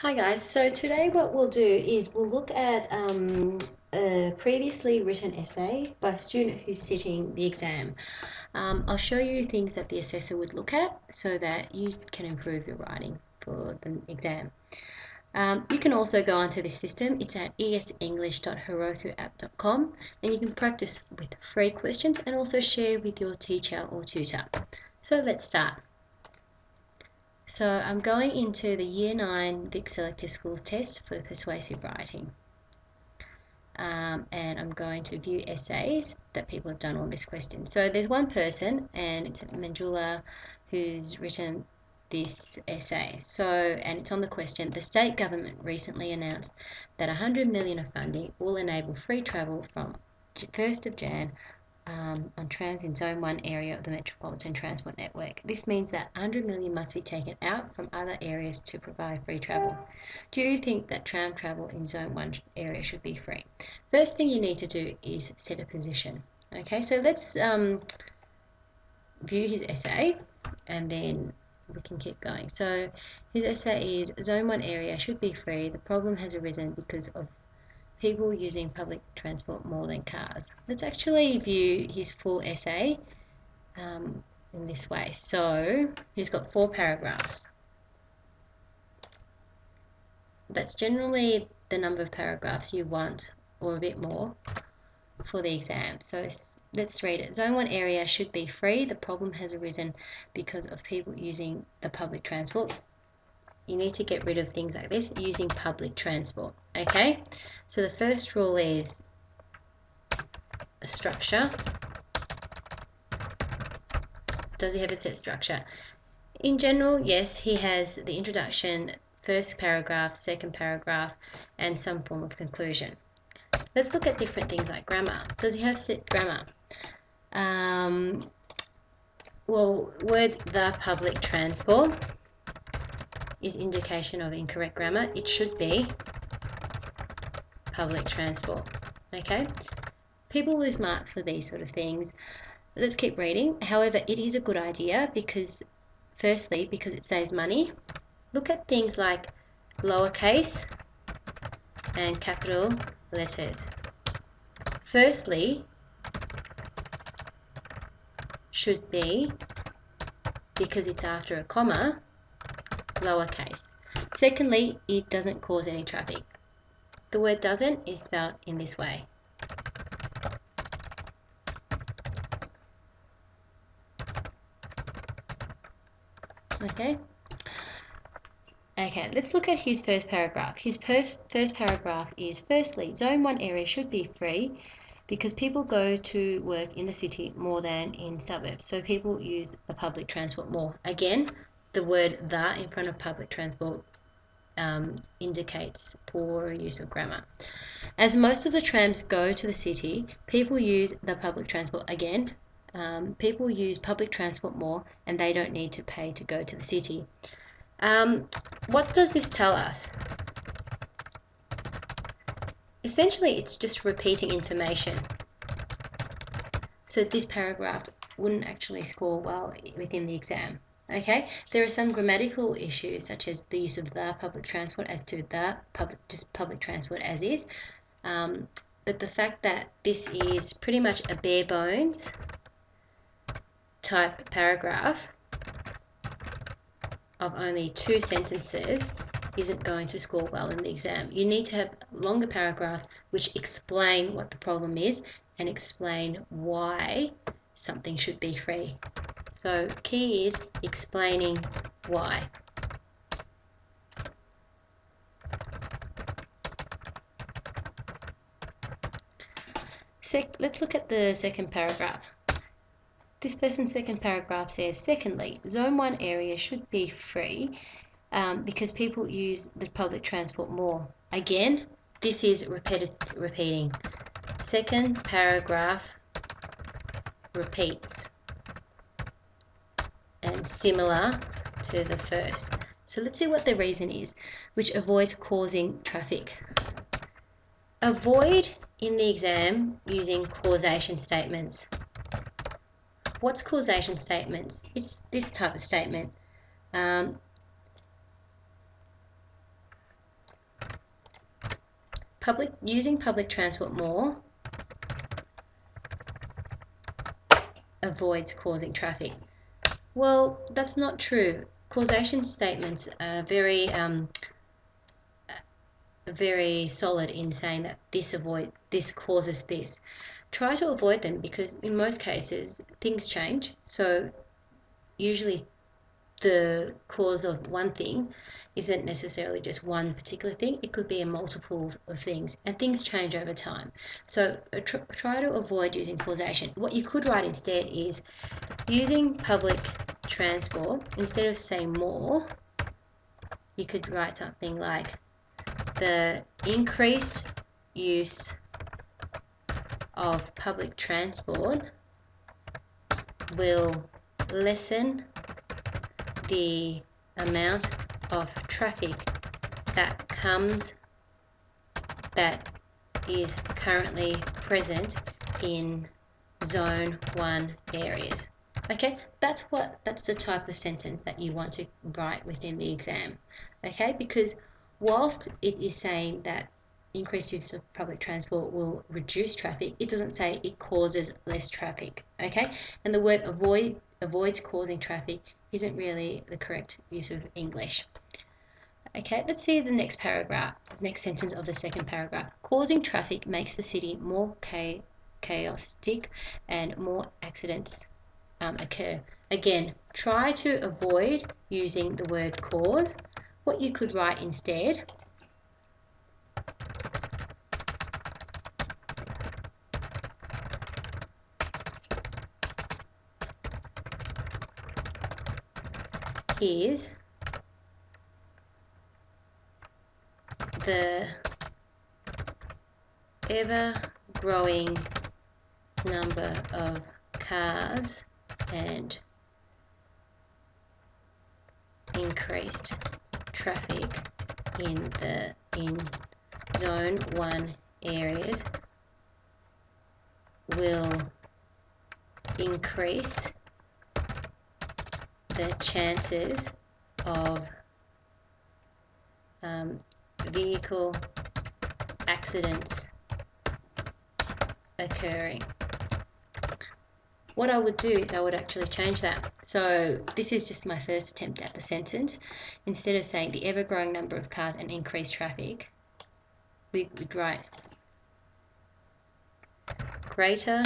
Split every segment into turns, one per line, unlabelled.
Hi guys, so today what we'll do is we'll look at a previously written essay by a student who's sitting the exam. I'll show you things that the assessor would look at so that you can improve your writing for the exam. You can also go onto this system. It's at esenglish.herokuapp.com and you can practice with free questions and also share with your teacher or tutor. So let's start. So I'm going into the Year 9 Vic Selective Schools test for persuasive writing. And I'm going to view essays that people have done on this question. So there's one person, and it's Manjula, who's written this essay. And it's on the question, the state government recently announced that 100 million of funding will enable free travel from 1st of Jan on trams in Zone 1 area of the Metropolitan Transport Network. This means that 100 million must be taken out from other areas to provide free travel. Do you think that tram travel in Zone 1 area should be free? First thing you need to do is set a position. Okay, so let's view his essay and then we can keep going. So his essay is Zone 1 area should be free. The problem has arisen because of people using public transport more than cars. Let's actually view his full essay in this way. So he's got 4 paragraphs. That's generally the number of paragraphs you want, or a bit more, for the exam. So let's read it. Zone 1 area should be free. The problem has arisen because of people using the public transport. You need to get rid of things like this, using public transport. Okay, so the first rule is a structure. Does he have a set structure? In general, yes, he has the introduction, first paragraph, second paragraph, and some form of conclusion. Let's look at different things like grammar. Does he have set grammar? Well, word the public transport is indication of incorrect grammar. It should be public transport. Okay, people lose mark for these sort of things. Let's keep reading. However, it is a good idea because, firstly, because it saves money. Look at things like lowercase and capital letters. Firstly, should be, because it's after a comma, lowercase. Secondly, it doesn't cause any traffic. The word doesn't is spelled in this way. Okay, let's look at his first paragraph. His first paragraph is, firstly, Zone 1 area should be free because people go to work in the city more than in suburbs. So people use the public transport more. Again, the word the in front of public transport indicates poor use of grammar. As most of the trams go to the city, people use the public transport. Again, people use public transport more and they don't need to pay to go to the city. What does this tell us? Essentially, it's just repeating information. So this paragraph wouldn't actually score well within the exam. Okay, there are some grammatical issues such as the use of the public transport as to the public transport as is. But the fact that this is pretty much a bare bones type paragraph of only 2 sentences isn't going to score well in the exam. You need to have longer paragraphs which explain what the problem is and explain why something should be free. So key is explaining why. Let's look at the second paragraph. This person's second paragraph says, secondly, Zone 1 area should be free because people use the public transport more. Again, this is repeating. Second paragraph repeats and similar to the first. So let's see what the reason is, which avoids causing traffic. Avoid in the exam using causation statements. What's causation statements? It's this type of statement. using public transport more avoids causing traffic. Well, that's not true. Causation statements are very solid in saying that this causes this. Try to avoid them, because in most cases things change. So usually the cause of one thing isn't necessarily just one particular thing. It could be a multiple of things, and things change over time. So try to avoid using causation. What you could write instead is, using public transport, instead of saying more, you could write something like, the increased use of public transport will lessen the amount of traffic that is currently present in Zone 1 areas. Okay, that's the type of sentence that you want to write within the exam. Okay, because whilst it is saying that increased use of public transport will reduce traffic, it doesn't say it causes less traffic. Okay, and the word avoids causing traffic isn't really the correct use of English. Okay, let's see the next paragraph, the next sentence of the second paragraph. Causing traffic makes the city more chaotic and more accidents occur. Again, try to avoid using the word cause. What you could write instead is the ever-growing number of cars and increased traffic in Zone 1 areas will increase the chances of vehicle accidents occurring. What I would do is I would actually change that. So this is just my first attempt at the sentence. Instead of saying the ever-growing number of cars and increased traffic, we would write greater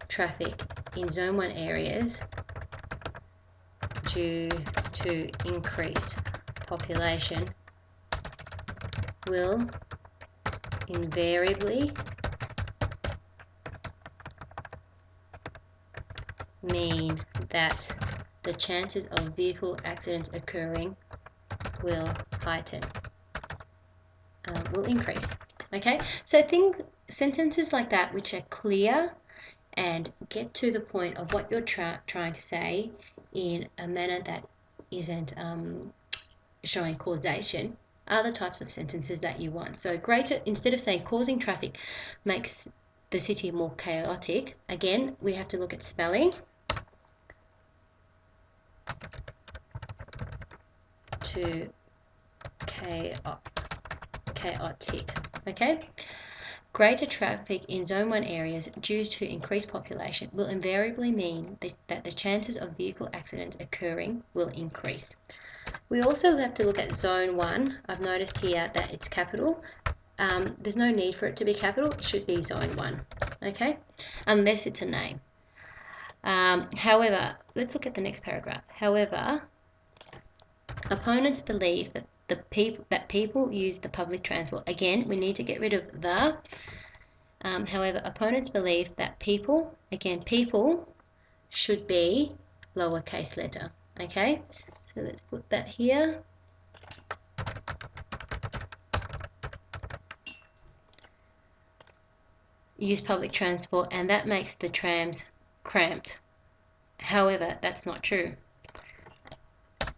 traffic in Zone 1 areas due to increased population will invariably mean that the chances of vehicle accidents occurring will heighten, will increase. Okay, so sentences like that which are clear and get to the point of what you're trying to say in a manner that isn't showing causation are the types of sentences that you want. So instead of saying causing traffic makes the city more chaotic, again we have to look at spelling. To chaotic. Okay, greater traffic in Zone 1 areas due to increased population will invariably mean that the chances of vehicle accidents occurring will increase. We also have to look at Zone 1. I've noticed here that it's capital. There's no need for it to be capital. It should be Zone 1, okay, unless it's a name. However, let's look at the next paragraph. However, opponents believe that people use the public transport. Again, we need to get rid of the. However, opponents believe that people should be lowercase letter. Okay, so let's put that here. Use public transport, and that makes the trams cramped. However, that's not true.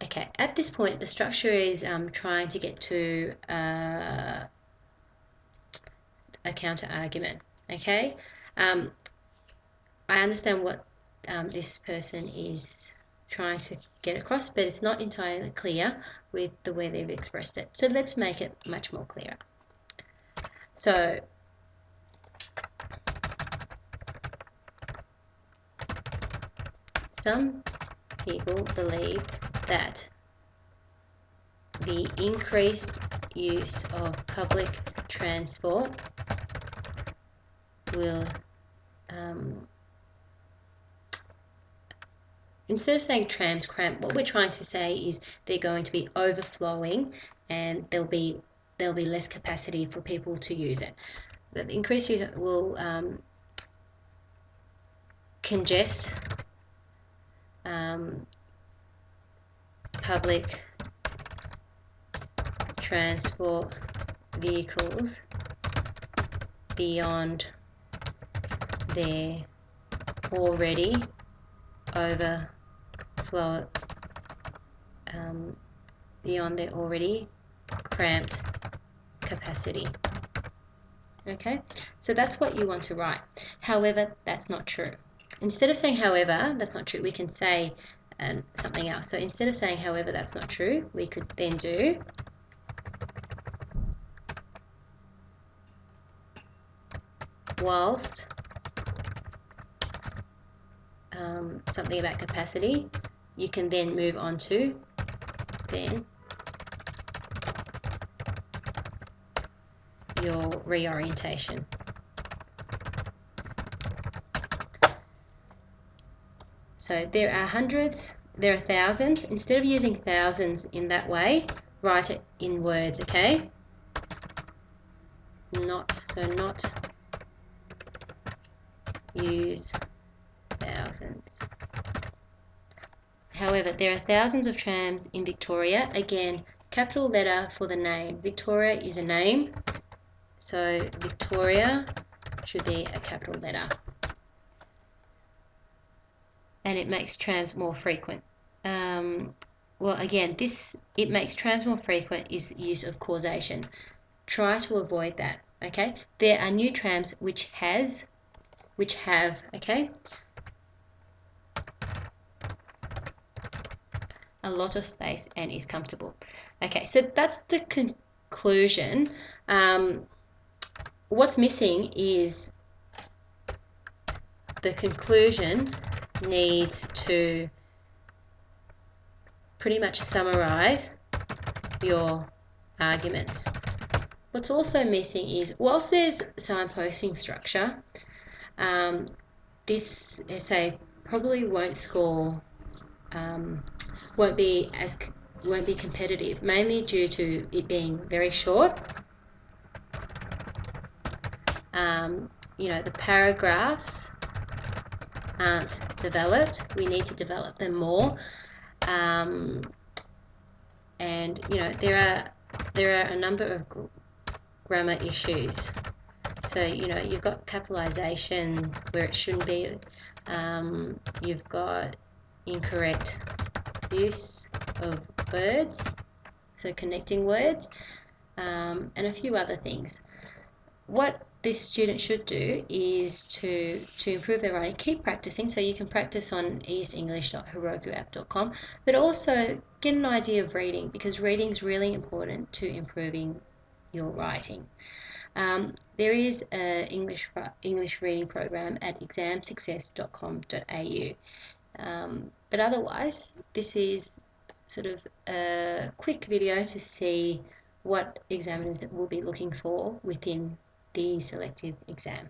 Okay, at this point, the structure is trying to get to a counter argument. Okay, I understand what this person is trying to get across, but it's not entirely clear with the way they've expressed it. So let's make it much more clear. So some people believe that the increased use of public transport will, instead of saying trams cramp, what we're trying to say is they're going to be overflowing and there'll be less capacity for people to use it. The increased use will congest public transport vehicles beyond their already overflow, beyond their already cramped capacity. Okay, so that's what you want to write. However, that's not true. Instead of saying however, that's not true, we can say something else. So instead of saying however, that's not true, we could then do whilst something about capacity. You can then move on to then your reorientation. So there are hundreds, there are thousands. Instead of using thousands in that way, write it in words, okay? Not use thousands. However, there are thousands of trams in Victoria. Again, capital letter for the name. Victoria is a name, so Victoria should be a capital letter. And it makes trams more frequent. Well, again, it makes trams more frequent is use of causation. Try to avoid that, okay? There are new trams which have, okay, a lot of space and is comfortable. Okay, so that's the conclusion. What's missing is the conclusion needs to pretty much summarize your arguments. What's also missing is, whilst there's signposting structure, this essay probably won't score, won't be competitive, mainly due to it being very short. You know, the paragraphs aren't developed. We need to develop them more. And you know, there are a number of grammar issues. So you know, you've got capitalization where it shouldn't be. You've got incorrect use of words, so connecting words, and a few other things. What this student should do is to improve their writing, keep practicing. So you can practice on easenglish.herokuapp.com, but also get an idea of reading, because reading is really important to improving your writing. There is an English reading program at ExamSuccess.com.au. But otherwise, this is sort of a quick video to see what examiners will be looking for within the selective exam.